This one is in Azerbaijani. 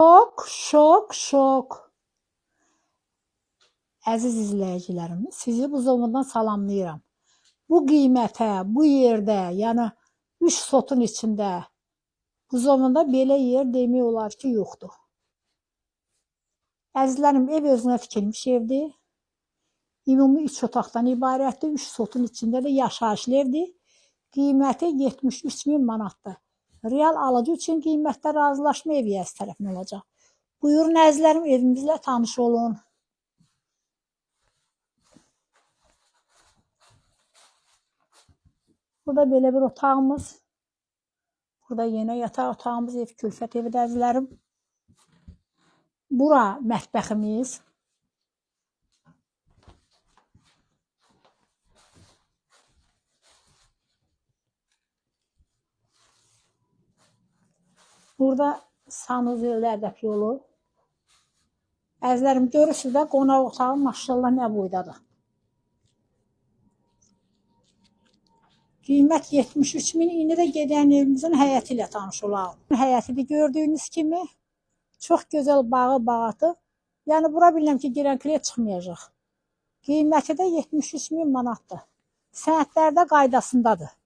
Şok, şok, şok. Əziz izləyicilərimiz, sizi bu zomundan salamlayıram. Bu qiymətə, bu yerdə, yəni 3 sotun içində, bu zomunda belə yer demək olar ki, yoxdur. Əzizlərim, ev özünə tikilmiş evdir. Ümumi 3 otaqdan ibarətdir. 3 sotun içində də yaşayışlı evdir. Qiyməti 73.000 manatdır. Real alıcı üçün qiymətdə razılaşma eviyyəsi tərəfindən olacaq. Buyurun əzizlərim, evimizlə tanış olun. Burada belə bir otağımız. Burada yenə yataq otağımız, ev külfət evidir əzizlərim. Bura mətbəximiz. Burada sanuzel ədəb yolu. Əzizlərim, görürsünüz də qonaq otağı maşallah nə boydadır. Qiymət 73.000, indi də gedən evimizin həyəti ilə tanış olaq. Həyətidir gördüyünüz kimi. Çox gözəl bağı, bağatı. Yəni, bura bilirəm ki, girən kliyent çıxmayacaq. Qiyməti də 73.000 manatdır. Sənədlərdə qaydasındadır.